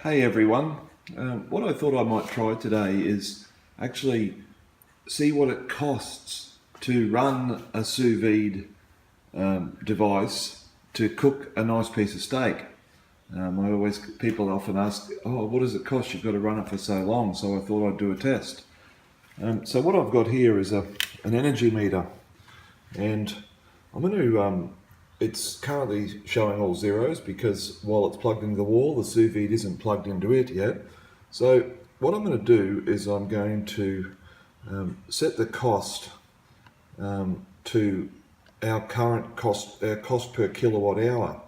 Hey everyone, what I thought I might try today is actually see what it costs to run a sous vide device to cook a nice piece of steak. People often ask, oh, what does it cost? You've got to run it for so long, so I thought I'd do a test. So what I've got here is an energy meter, and I'm going to it's currently showing all zeros because while it's plugged into the wall, the sous vide isn't plugged into it yet. So what I'm going to do is I'm going to set the cost to our current cost, our cost per kilowatt hour.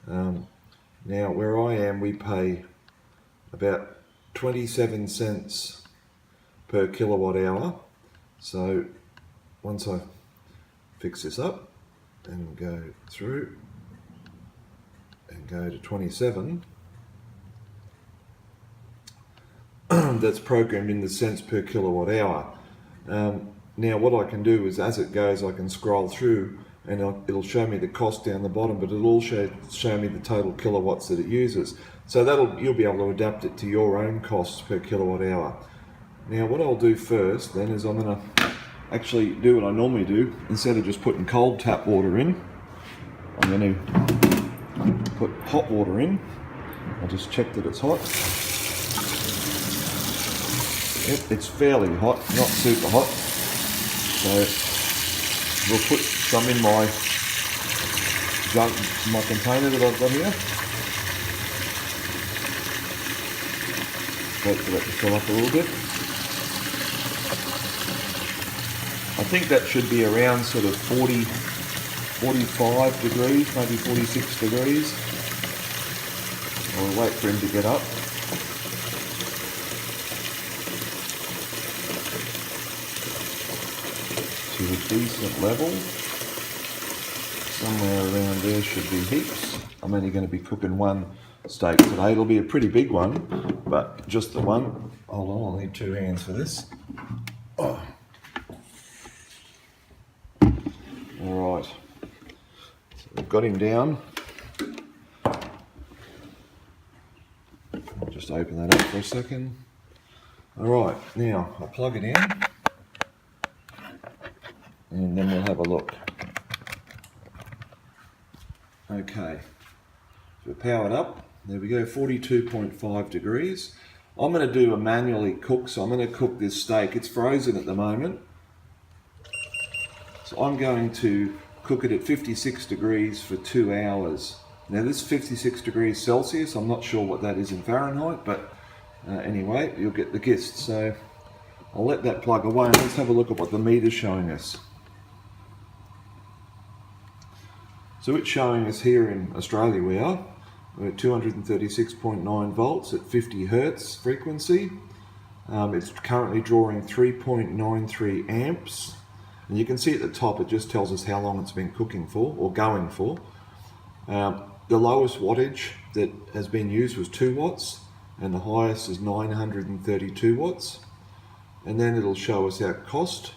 Now where I am, we pay about 27 cents per kilowatt hour. So once I fix this up and go through and go to 27, that's programmed in the cents per kilowatt hour. Now what I can do is, as it goes, I can scroll through and it'll show me the cost down the bottom, but it'll also show me the total kilowatts that it uses. So you'll be able to adapt it to your own costs per kilowatt hour. Now what I'll do first then is I'm going to actually do what I normally do. Instead of just putting cold tap water in, I'm going to put hot water in. I'll just check that it's hot. Yep, it's fairly hot, not super hot. So we'll put some in my container that I've got here. Wait for that to fill up a little bit. I think that should be around sort of 40, 45 degrees, maybe 46 degrees. I'll wait for him to get up. To a decent level. Somewhere around there should be heaps. I'm only going to be cooking one steak today. It'll be a pretty big one, but just the one. Hold on, I'll need two hands for this. Oh. Alright, so we've got him down. I'll just open that up for a second. Alright, now I'll plug it in and then we'll have a look. Okay, so we're powered up. There we go, 42.5 degrees. I'm going to do a manually cook, so I'm going to cook this steak. It's frozen at the moment. So I'm going to cook it at 56 degrees for 2 hours. Now this is 56 degrees Celsius. I'm not sure what that is in Fahrenheit, but anyway, you'll get the gist. So I'll let that plug away and let's have a look at what the meter's showing us. So it's showing us here in Australia we're at 236.9 volts at 50 hertz frequency. It's currently drawing 3.93 amps. And you can see at the top, it just tells us how long it's been cooking for, or going for. The lowest wattage that has been used was 2 watts, and the highest is 932 watts. And then it'll show us our cost.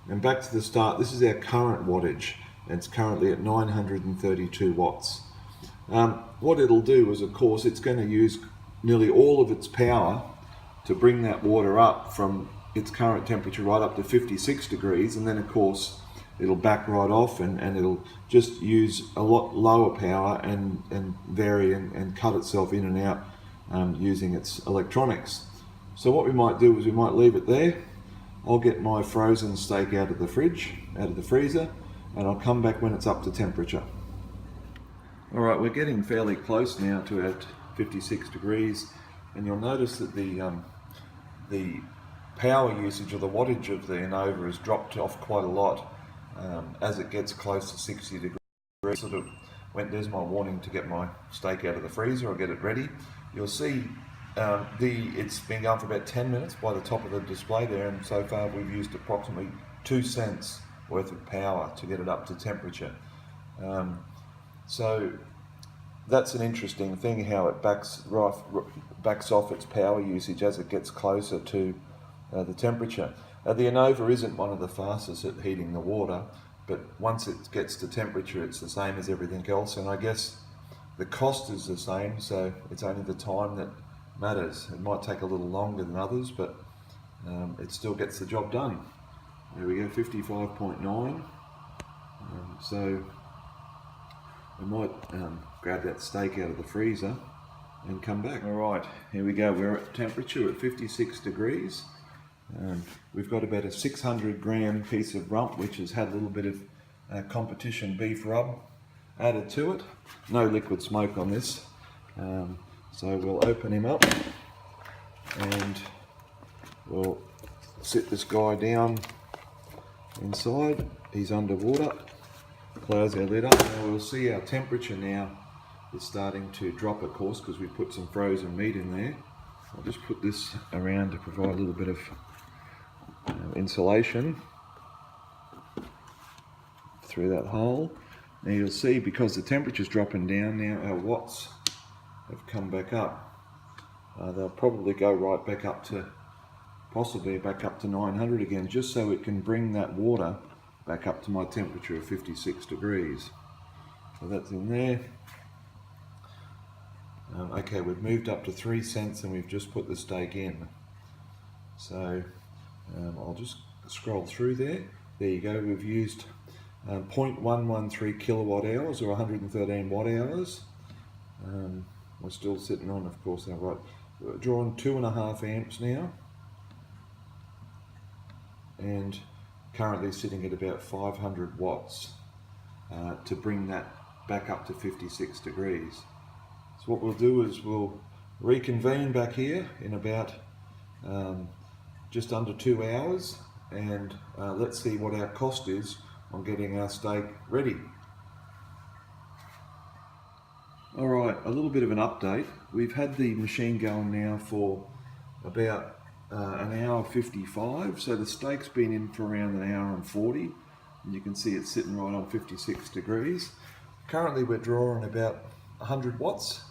And back to the start, this is our current wattage, and it's currently at 932 watts. What it'll do is, of course, it's going to use nearly all of its power to bring that water up from its current temperature right up to 56 degrees, and then of course it'll back right off and it'll just use a lot lower power and vary and cut itself in and out using its electronics. So what we might do is we might leave it there. I'll get my frozen steak out of the freezer, and I'll come back when it's up to temperature. Alright, we're getting fairly close now to our 56 degrees, and you'll notice that the power usage, or the wattage of the Anova, has dropped off quite a lot as it gets close to 60 degrees. Sort of there's my warning to get my steak out of the freezer or get it ready. You'll see it's been going for about 10 minutes by the top of the display there, and so far we've used approximately 2 cents worth of power to get it up to temperature. So that's an interesting thing, how it backs off its power usage as it gets closer to the temperature. The Anova isn't one of the fastest at heating the water, but once it gets to temperature, it's the same as everything else. And I guess the cost is the same, so it's only the time that matters. It might take a little longer than others, but it still gets the job done. There we go, 55.9. So we might grab that steak out of the freezer and come back. All right, here we go. We're at temperature at 56 degrees. We've got about a 600 gram piece of rump, which has had a little bit of competition beef rub added to it. No liquid smoke on this. So we'll open him up and we'll sit this guy down inside. He's underwater. Close our lid up. Now we'll see our temperature now is starting to drop, of course, because we put some frozen meat in there. I'll just put this around to provide a little bit of insulation through that hole. Now you'll see, because the temperature's dropping down now, our watts have come back up. They'll probably go right back up to, possibly back up to 900 again, just so it can bring that water back up to my temperature of 56 degrees. So that's in there. Okay, we've moved up to 3 cents and we've just put the steak in. So I'll just scroll through there. There you go, we've used 0.113 kilowatt hours or 113 watt hours. We're still sitting on, of course, now right. We're drawing 2.5 amps now. And currently sitting at about 500 watts to bring that back up to 56 degrees. So what we'll do is we'll reconvene back here in about just under 2 hours, and let's see what our cost is on getting our steak ready. Alright, a little bit of an update. We've had the machine going now for about an hour 55, so the steak's been in for around an hour and 40, and you can see it's sitting right on 56 degrees. Currently we're drawing about 100 watts,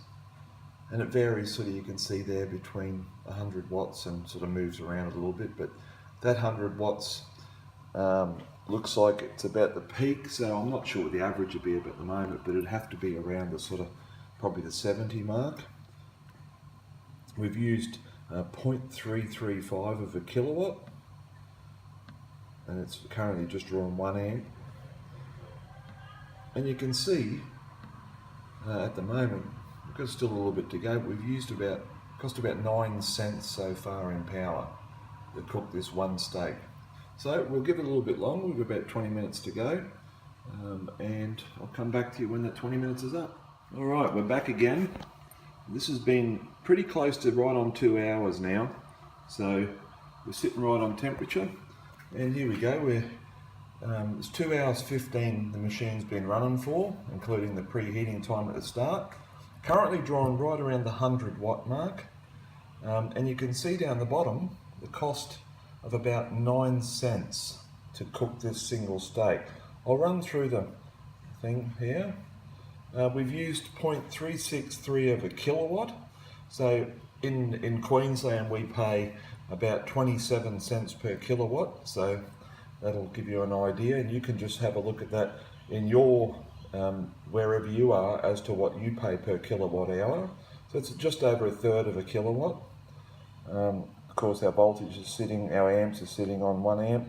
and it varies, sort of, you can see there, between 100 watts and sort of moves around a little bit, but that 100 watts looks like it's about the peak, so I'm not sure what the average would be at the moment, but it'd have to be around the sort of probably the 70 mark. We've used 0.335 of a kilowatt, and it's currently just drawing 1 amp. And you can see at the moment we've got still a little bit to go. We've used cost about 9 cents so far in power to cook this one steak. So we'll give it a little bit longer. We've got about 20 minutes to go, and I'll come back to you when that 20 minutes is up. All right, we're back again. This has been pretty close to right on 2 hours now, so we're sitting right on temperature, and here we go. It's 2 hours 15 the machine's been running for, including the preheating time at the start. Currently drawing right around the 100 watt mark, and you can see down the bottom the cost of about 9 cents to cook this single steak. I'll run through the thing here. We've used 0.363 of a kilowatt. So in Queensland we pay about 27 cents per kilowatt. So that'll give you an idea, and you can just have a look at that in your wherever you are as to what you pay per kilowatt hour. So it's just over 1/3 of a kilowatt. Of course our voltage is sitting, our amps are sitting on 1 amp,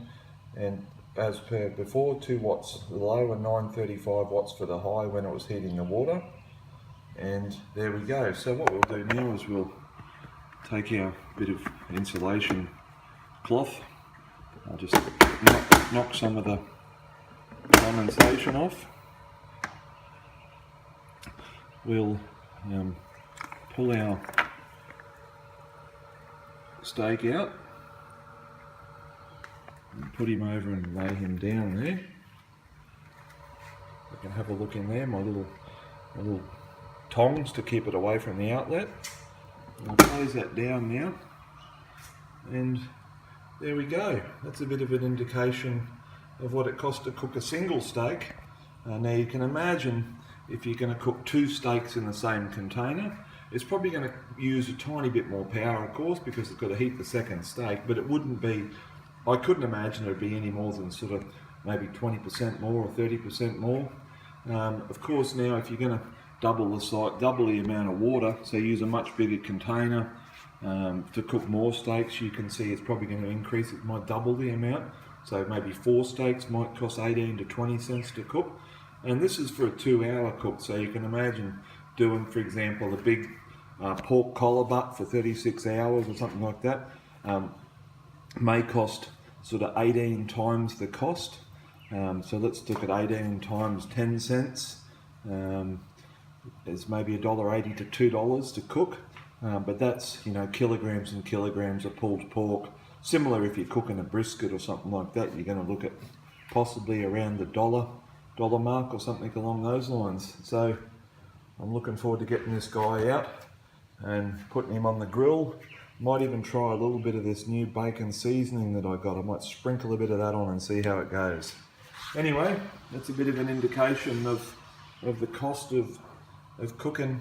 and as per before, 2 watts for the low and 935 watts for the high when it was heating the water. And there we go. So what we'll do now is we'll take our bit of insulation cloth. I'll just knock some of the condensation off. We'll pull our steak out and put him over and lay him down there. I can have a look in there, my little tongs to keep it away from the outlet. I'll close that down now, and there we go. That's a bit of an indication of what it costs to cook a single steak. Now you can imagine if you're going to cook 2 steaks in the same container, it's probably going to use a tiny bit more power, of course, because it's got to heat the second steak, but it wouldn't be, I couldn't imagine it would be any more than sort of maybe 20% more or 30% more. Of course, now if you're going to double the size, double the amount of water, so use a much bigger container to cook more steaks. You can see it's probably going to increase, it might double the amount, so maybe 4 steaks might cost 18 to 20 cents to cook, and this is for a 2-hour cook. So you can imagine doing, for example, a big pork collar butt for 36 hours or something like that. May cost sort of 18 times the cost. So let's look at 18 times 10 cents. It's maybe $1.80 to $2 to cook, but that's, you know, kilograms and kilograms of pulled pork. Similar if you're cooking a brisket or something like that, you're going to look at possibly around the dollar mark or something along those lines. So I'm looking forward to getting this guy out and putting him on the grill. Might even try a little bit of this new bacon seasoning that I got. I might sprinkle a bit of that on and see how it goes. Anyway, that's a bit of an indication of the cost of cooking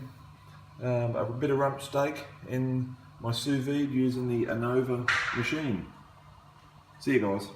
a bit of rump steak in my sous vide using the Anova machine. See you guys.